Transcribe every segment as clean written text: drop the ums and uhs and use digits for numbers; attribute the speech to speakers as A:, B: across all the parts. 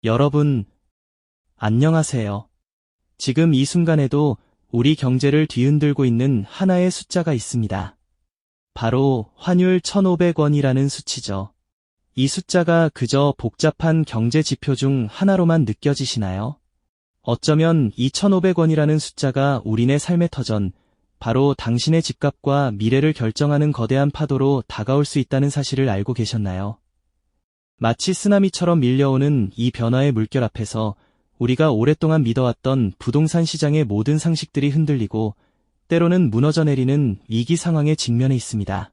A: 여러분, 안녕하세요. 지금 이 순간에도 우리 경제를 뒤흔들고 있는 하나의 숫자가 있습니다. 바로 환율 1,500원이라는 수치죠. 이 숫자가 그저 복잡한 경제 지표 중 하나로만 느껴지시나요? 어쩌면 이 1,500원이라는 숫자가 우리네 삶의 터전, 바로 당신의 집값과 미래를 결정하는 거대한 파도로 다가올 수 있다는 사실을 알고 계셨나요? 마치 쓰나미처럼 밀려오는 이 변화의 물결 앞에서 우리가 오랫동안 믿어왔던 부동산 시장의 모든 상식들이 흔들리고 때로는 무너져 내리는 위기 상황에 직면해 있습니다.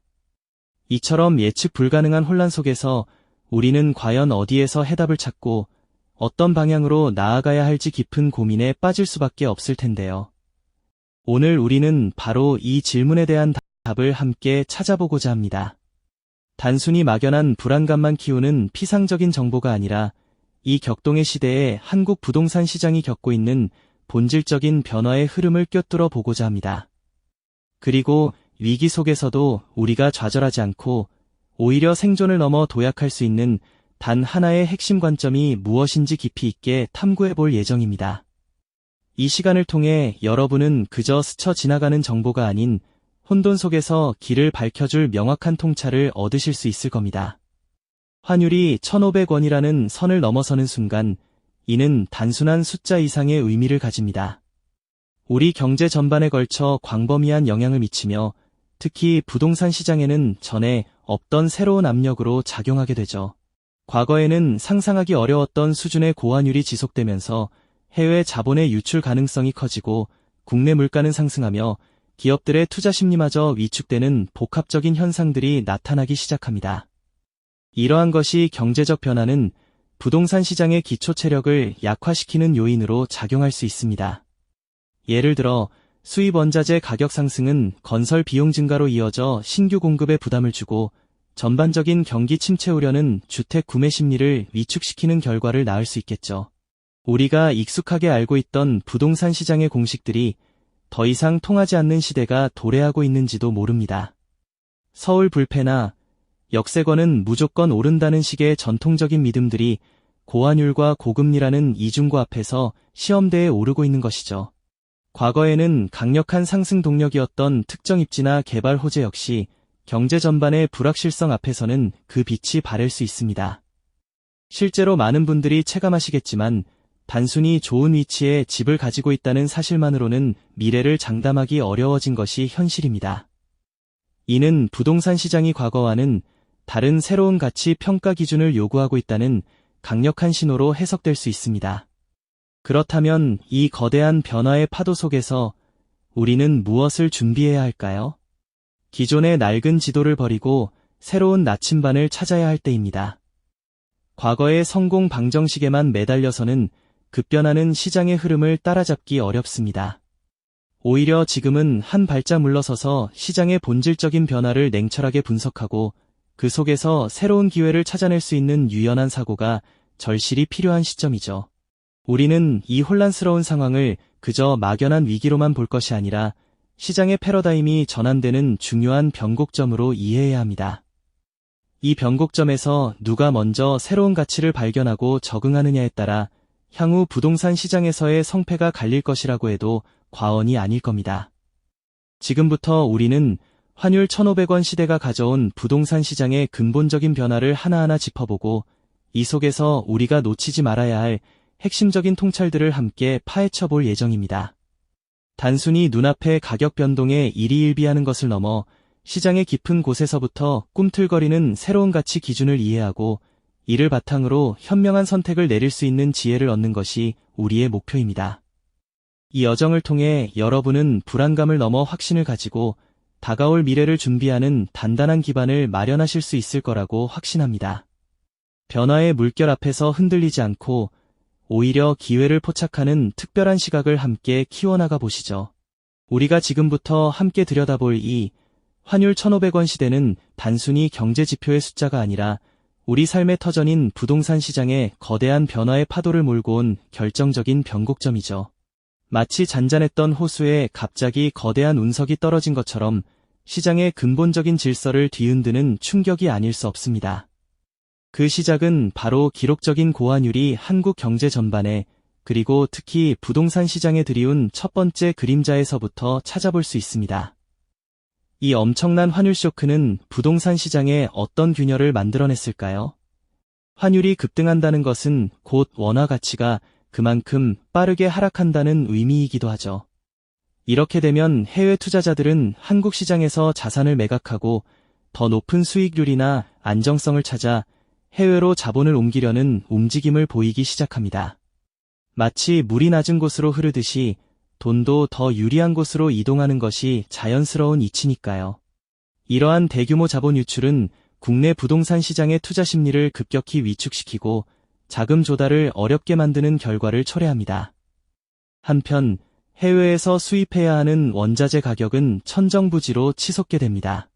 A: 이처럼 예측 불가능한 혼란 속에서 우리는 과연 어디에서 해답을 찾고 어떤 방향으로 나아가야 할지 깊은 고민에 빠질 수밖에 없을 텐데요. 오늘 우리는 바로 이 질문에 대한 답을 함께 찾아보고자 합니다. 단순히 막연한 불안감만 키우는 피상적인 정보가 아니라 이 격동의 시대에 한국 부동산 시장이 겪고 있는 본질적인 변화의 흐름을 꿰뚫어 보고자 합니다. 그리고 위기 속에서도 우리가 좌절하지 않고 오히려 생존을 넘어 도약할 수 있는 단 하나의 핵심 관점이 무엇인지 깊이 있게 탐구해 볼 예정입니다. 이 시간을 통해 여러분은 그저 스쳐 지나가는 정보가 아닌 혼돈 속에서 길을 밝혀줄 명확한 통찰을 얻으실 수 있을 겁니다. 환율이 1,500원이라는 선을 넘어서는 순간 이는 단순한 숫자 이상의 의미를 가집니다. 우리 경제 전반에 걸쳐 광범위한 영향을 미치며 특히 부동산 시장에는 전에 없던 새로운 압력으로 작용하게 되죠. 과거에는 상상하기 어려웠던 수준의 고환율이 지속되면서 해외 자본의 유출 가능성이 커지고 국내 물가는 상승하며 기업들의 투자 심리마저 위축되는 복합적인 현상들이 나타나기 시작합니다. 이러한 것이 경제적 변화는 부동산 시장의 기초 체력을 약화시키는 요인으로 작용할 수 있습니다. 예를 들어 수입 원자재 가격 상승은 건설 비용 증가로 이어져 신규 공급에 부담을 주고 전반적인 경기 침체 우려는 주택 구매 심리를 위축시키는 결과를 낳을 수 있겠죠. 우리가 익숙하게 알고 있던 부동산 시장의 공식들이 더 이상 통하지 않는 시대가 도래하고 있는지도 모릅니다. 서울 불패나 역세권은 무조건 오른다는 식의 전통적인 믿음들이 고환율과 고금리라는 이중고 앞에서 시험대에 오르고 있는 것이죠. 과거에는 강력한 상승 동력이었던 특정 입지나 개발 호재 역시 경제 전반의 불확실성 앞에서는 그 빛이 바랄 수 있습니다. 실제로 많은 분들이 체감하시겠지만 단순히 좋은 위치에 집을 가지고 있다는 사실만으로는 미래를 장담하기 어려워진 것이 현실입니다. 이는 부동산 시장이 과거와는 다른 새로운 가치 평가 기준을 요구하고 있다는 강력한 신호로 해석될 수 있습니다. 그렇다면 이 거대한 변화의 파도 속에서 우리는 무엇을 준비해야 할까요? 기존의 낡은 지도를 버리고 새로운 나침반을 찾아야 할 때입니다. 과거의 성공 방정식에만 매달려서는 급변하는 시장의 흐름을 따라잡기 어렵습니다. 오히려 지금은 한 발짝 물러서서 시장의 본질적인 변화를 냉철하게 분석하고 그 속에서 새로운 기회를 찾아낼 수 있는 유연한 사고가 절실히 필요한 시점이죠. 우리는 이 혼란스러운 상황을 그저 막연한 위기로만 볼 것이 아니라 시장의 패러다임이 전환되는 중요한 변곡점으로 이해해야 합니다. 이 변곡점에서 누가 먼저 새로운 가치를 발견하고 적응하느냐에 따라 향후 부동산 시장에서의 성패가 갈릴 것이라고 해도 과언이 아닐 겁니다. 지금부터 우리는 환율 1,500원 시대가 가져온 부동산 시장의 근본적인 변화를 하나하나 짚어보고 이 속에서 우리가 놓치지 말아야 할 핵심적인 통찰들을 함께 파헤쳐 볼 예정입니다. 단순히 눈앞의 가격 변동에 일희일비하는 것을 넘어 시장의 깊은 곳에서부터 꿈틀거리는 새로운 가치 기준을 이해하고 이를 바탕으로 현명한 선택을 내릴 수 있는 지혜를 얻는 것이 우리의 목표입니다. 이 여정을 통해 여러분은 불안감을 넘어 확신을 가지고 다가올 미래를 준비하는 단단한 기반을 마련하실 수 있을 거라고 확신합니다. 변화의 물결 앞에서 흔들리지 않고 오히려 기회를 포착하는 특별한 시각을 함께 키워나가 보시죠. 우리가 지금부터 함께 들여다볼 이 환율 1,500원 시대는 단순히 경제지표의 숫자가 아니라 우리 삶의 터전인 부동산 시장에 거대한 변화의 파도를 몰고 온 결정적인 변곡점이죠. 마치 잔잔했던 호수에 갑자기 거대한 운석이 떨어진 것처럼 시장의 근본적인 질서를 뒤흔드는 충격이 아닐 수 없습니다. 그 시작은 바로 기록적인 고환율이 한국 경제 전반에 그리고 특히 부동산 시장에 들이운 첫 번째 그림자에서부터 찾아볼 수 있습니다. 이 엄청난 환율 쇼크는 부동산 시장에 어떤 균열을 만들어냈을까요? 환율이 급등한다는 것은 곧 원화 가치가 그만큼 빠르게 하락한다는 의미이기도 하죠. 이렇게 되면 해외 투자자들은 한국 시장에서 자산을 매각하고 더 높은 수익률이나 안정성을 찾아 해외로 자본을 옮기려는 움직임을 보이기 시작합니다. 마치 물이 낮은 곳으로 흐르듯이 돈도 더 유리한 곳으로 이동하는 것이 자연스러운 이치니까요. 이러한 대규모 자본 유출은 국내 부동산 시장의 투자 심리를 급격히 위축시키고 자금 조달을 어렵게 만드는 결과를 초래합니다. 한편 해외에서 수입해야 하는 원자재 가격은 천정부지로 치솟게 됩니다.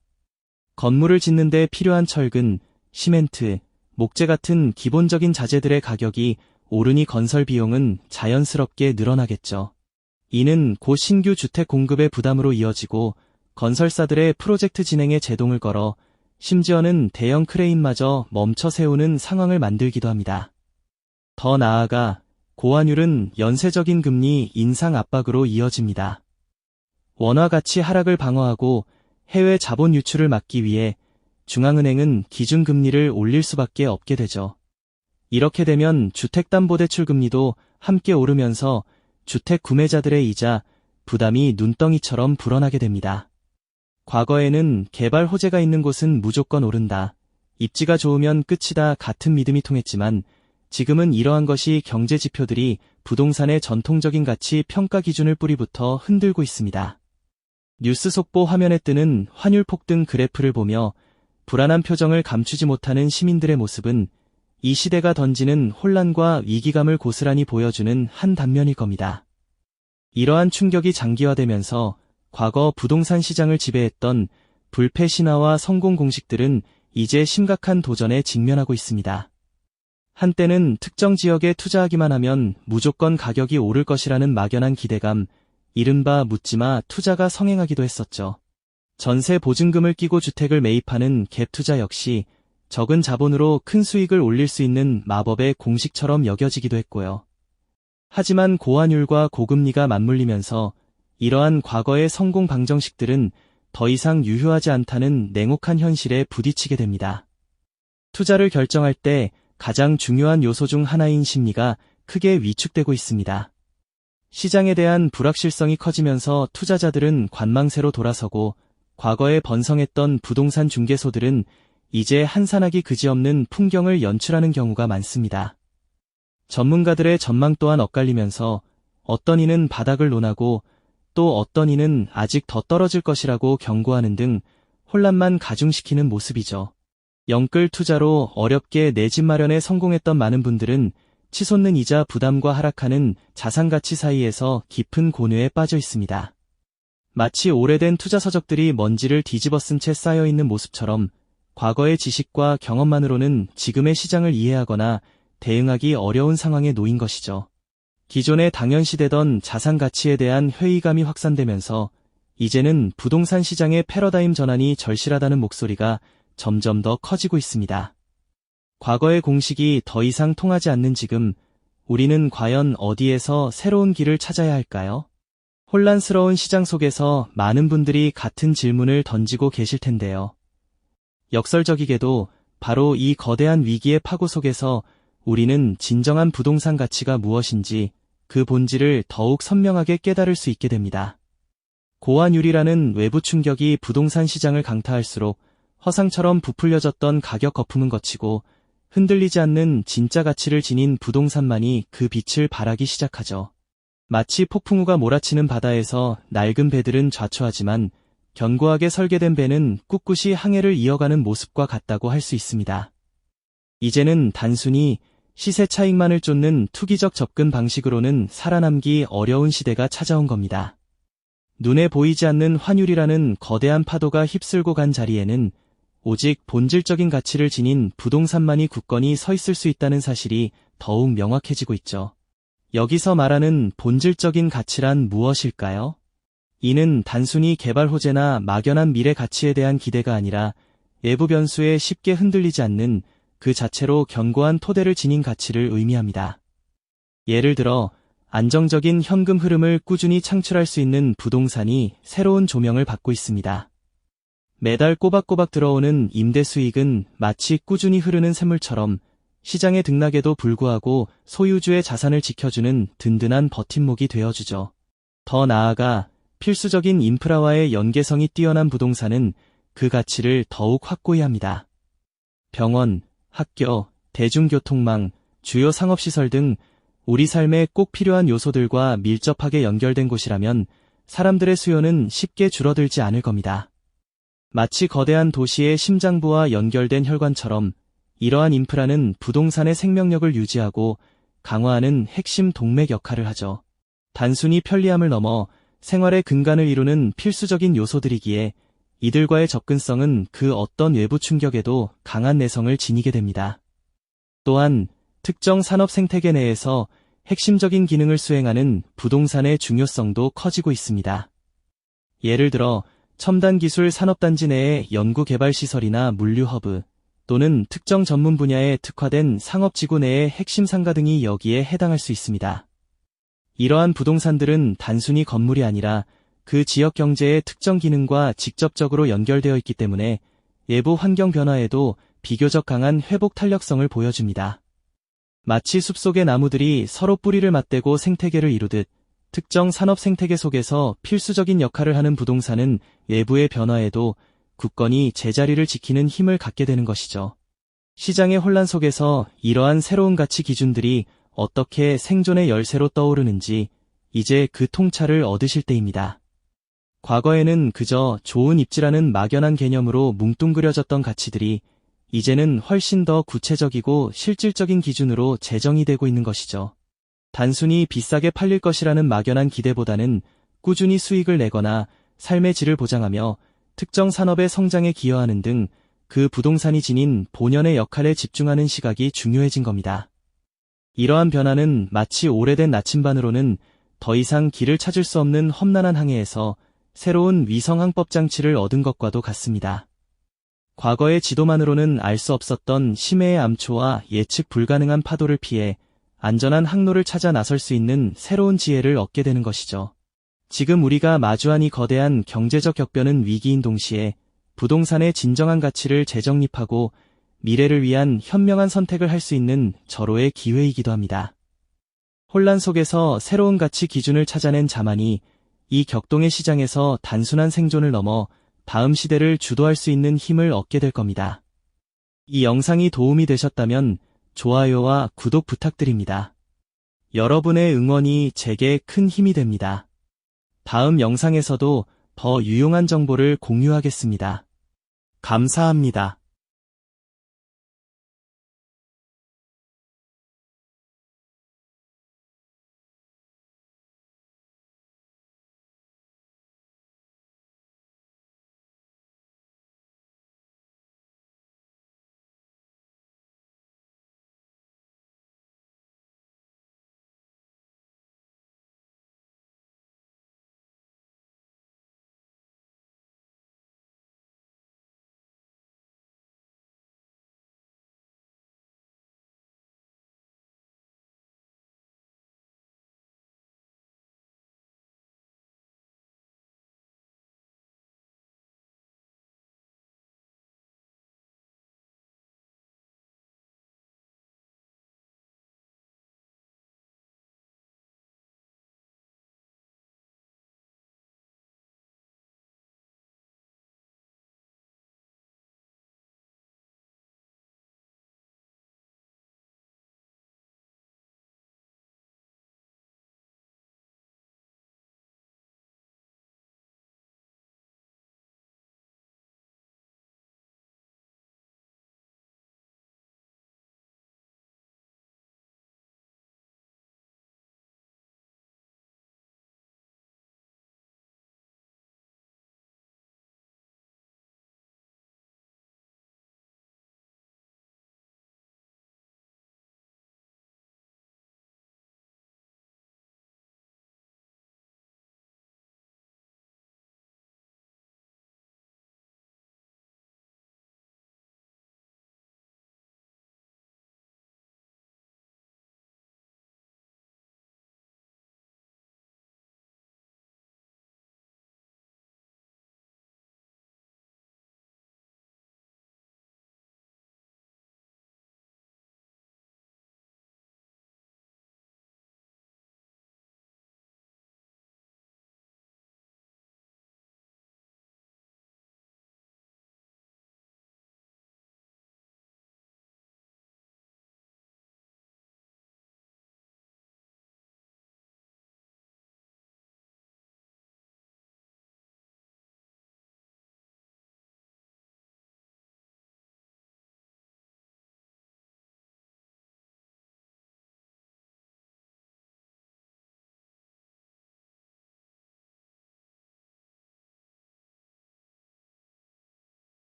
A: 건물을 짓는 데 필요한 철근, 시멘트, 목재 같은 기본적인 자재들의 가격이 오르니 건설 비용은 자연스럽게 늘어나겠죠. 이는 곧 신규 주택 공급의 부담으로 이어지고 건설사들의 프로젝트 진행에 제동을 걸어 심지어는 대형 크레인마저 멈춰 세우는 상황을 만들기도 합니다. 더 나아가 고환율은 연쇄적인 금리 인상 압박으로 이어집니다. 원화 가치 하락을 방어하고 해외 자본 유출을 막기 위해 중앙은행은 기준금리를 올릴 수밖에 없게 되죠. 이렇게 되면 주택담보대출 금리도 함께 오르면서 주택 구매자들의 이자, 부담이 눈덩이처럼 불어나게 됩니다. 과거에는 개발 호재가 있는 곳은 무조건 오른다, 입지가 좋으면 끝이다 같은 믿음이 통했지만 지금은 이러한 것이 경제 지표들이 부동산의 전통적인 가치 평가 기준을 뿌리부터 흔들고 있습니다. 뉴스 속보 화면에 뜨는 환율 폭등 그래프를 보며 불안한 표정을 감추지 못하는 시민들의 모습은 이 시대가 던지는 혼란과 위기감을 고스란히 보여주는 한 단면일 겁니다. 이러한 충격이 장기화되면서 과거 부동산 시장을 지배했던 불패 신화와 성공 공식들은 이제 심각한 도전에 직면하고 있습니다. 한때는 특정 지역에 투자하기만 하면 무조건 가격이 오를 것이라는 막연한 기대감, 이른바 묻지마 투자가 성행하기도 했었죠. 전세 보증금을 끼고 주택을 매입하는 갭 투자 역시 적은 자본으로 큰 수익을 올릴 수 있는 마법의 공식처럼 여겨지기도 했고요. 하지만 고환율과 고금리가 맞물리면서 이러한 과거의 성공 방정식들은 더 이상 유효하지 않다는 냉혹한 현실에 부딪히게 됩니다. 투자를 결정할 때 가장 중요한 요소 중 하나인 심리가 크게 위축되고 있습니다. 시장에 대한 불확실성이 커지면서 투자자들은 관망세로 돌아서고 과거에 번성했던 부동산 중개소들은 이제 한산하기 그지없는 풍경을 연출하는 경우가 많습니다. 전문가들의 전망 또한 엇갈리면서 어떤 이는 바닥을 논하고 또 어떤 이는 아직 더 떨어질 것이라고 경고하는 등 혼란만 가중시키는 모습이죠. 영끌 투자로 어렵게 내 집 마련에 성공했던 많은 분들은 치솟는 이자 부담과 하락하는 자산 가치 사이에서 깊은 고뇌에 빠져 있습니다. 마치 오래된 투자 서적들이 먼지를 뒤집어 쓴 채 쌓여 있는 모습처럼 과거의 지식과 경험만으로는 지금의 시장을 이해하거나 대응하기 어려운 상황에 놓인 것이죠. 기존에 당연시되던 자산 가치에 대한 회의감이 확산되면서 이제는 부동산 시장의 패러다임 전환이 절실하다는 목소리가 점점 더 커지고 있습니다. 과거의 공식이 더 이상 통하지 않는 지금, 우리는 과연 어디에서 새로운 길을 찾아야 할까요? 혼란스러운 시장 속에서 많은 분들이 같은 질문을 던지고 계실 텐데요. 역설적이게도 바로 이 거대한 위기의 파고 속에서 우리는 진정한 부동산 가치가 무엇인지 그 본질을 더욱 선명하게 깨달을 수 있게 됩니다. 고환율이라는 외부 충격이 부동산 시장을 강타할수록 허상처럼 부풀려졌던 가격 거품은 거치고 흔들리지 않는 진짜 가치를 지닌 부동산만이 그 빛을 발하기 시작하죠. 마치 폭풍우가 몰아치는 바다에서 낡은 배들은 좌초하지만 견고하게 설계된 배는 꿋꿋이 항해를 이어가는 모습과 같다고 할 수 있습니다. 이제는 단순히 시세 차익만을 쫓는 투기적 접근 방식으로는 살아남기 어려운 시대가 찾아온 겁니다. 눈에 보이지 않는 환율이라는 거대한 파도가 휩쓸고 간 자리에는 오직 본질적인 가치를 지닌 부동산만이 굳건히 서 있을 수 있다는 사실이 더욱 명확해지고 있죠. 여기서 말하는 본질적인 가치란 무엇일까요? 이는 단순히 개발 호재나 막연한 미래 가치에 대한 기대가 아니라 외부 변수에 쉽게 흔들리지 않는 그 자체로 견고한 토대를 지닌 가치를 의미합니다. 예를 들어 안정적인 현금 흐름을 꾸준히 창출할 수 있는 부동산이 새로운 조명을 받고 있습니다. 매달 꼬박꼬박 들어오는 임대 수익은 마치 꾸준히 흐르는 샘물처럼 시장의 등락에도 불구하고 소유주의 자산을 지켜주는 든든한 버팀목이 되어주죠. 더 나아가 필수적인 인프라와의 연계성이 뛰어난 부동산은 그 가치를 더욱 확고히 합니다. 병원, 학교, 대중교통망, 주요 상업시설 등 우리 삶에 꼭 필요한 요소들과 밀접하게 연결된 곳이라면 사람들의 수요는 쉽게 줄어들지 않을 겁니다. 마치 거대한 도시의 심장부와 연결된 혈관처럼 이러한 인프라는 부동산의 생명력을 유지하고 강화하는 핵심 동맥 역할을 하죠. 단순히 편리함을 넘어 생활의 근간을 이루는 필수적인 요소들이기에 이들과의 접근성은 그 어떤 외부 충격에도 강한 내성을 지니게 됩니다. 또한 특정 산업 생태계 내에서 핵심적인 기능을 수행하는 부동산의 중요성도 커지고 있습니다. 예를 들어 첨단 기술 산업단지 내의 연구개발시설이나 물류허브 또는 특정 전문 분야에 특화된 상업지구 내의 핵심 상가 등이 여기에 해당할 수 있습니다. 이러한 부동산들은 단순히 건물이 아니라 그 지역 경제의 특정 기능과 직접적으로 연결되어 있기 때문에 외부 환경 변화에도 비교적 강한 회복 탄력성을 보여줍니다. 마치 숲속의 나무들이 서로 뿌리를 맞대고 생태계를 이루듯 특정 산업 생태계 속에서 필수적인 역할을 하는 부동산은 외부의 변화에도 굳건히 제자리를 지키는 힘을 갖게 되는 것이죠. 시장의 혼란 속에서 이러한 새로운 가치 기준들이 어떻게 생존의 열쇠로 떠오르는지 이제 그 통찰을 얻으실 때입니다. 과거에는 그저 좋은 입지라는 막연한 개념으로 뭉뚱그려졌던 가치들이 이제는 훨씬 더 구체적이고 실질적인 기준으로 제정이 되고 있는 것이죠. 단순히 비싸게 팔릴 것이라는 막연한 기대보다는 꾸준히 수익을 내거나 삶의 질을 보장하며 특정 산업의 성장에 기여하는 등 그 부동산이 지닌 본연의 역할에 집중하는 시각이 중요해진 겁니다. 이러한 변화는 마치 오래된 나침반으로는 더 이상 길을 찾을 수 없는 험난한 항해에서 새로운 위성항법 장치를 얻은 것과도 같습니다. 과거의 지도만으로는 알 수 없었던 심해의 암초와 예측 불가능한 파도를 피해 안전한 항로를 찾아 나설 수 있는 새로운 지혜를 얻게 되는 것이죠. 지금 우리가 마주한 이 거대한 경제적 격변은 위기인 동시에 부동산의 진정한 가치를 재정립하고 미래를 위한 현명한 선택을 할 수 있는 절호의 기회이기도 합니다. 혼란 속에서 새로운 가치 기준을 찾아낸 자만이 이 격동의 시장에서 단순한 생존을 넘어 다음 시대를 주도할 수 있는 힘을 얻게 될 겁니다. 이 영상이 도움이 되셨다면 좋아요와 구독 부탁드립니다. 여러분의 응원이 제게 큰 힘이 됩니다. 다음 영상에서도 더 유용한 정보를 공유하겠습니다. 감사합니다.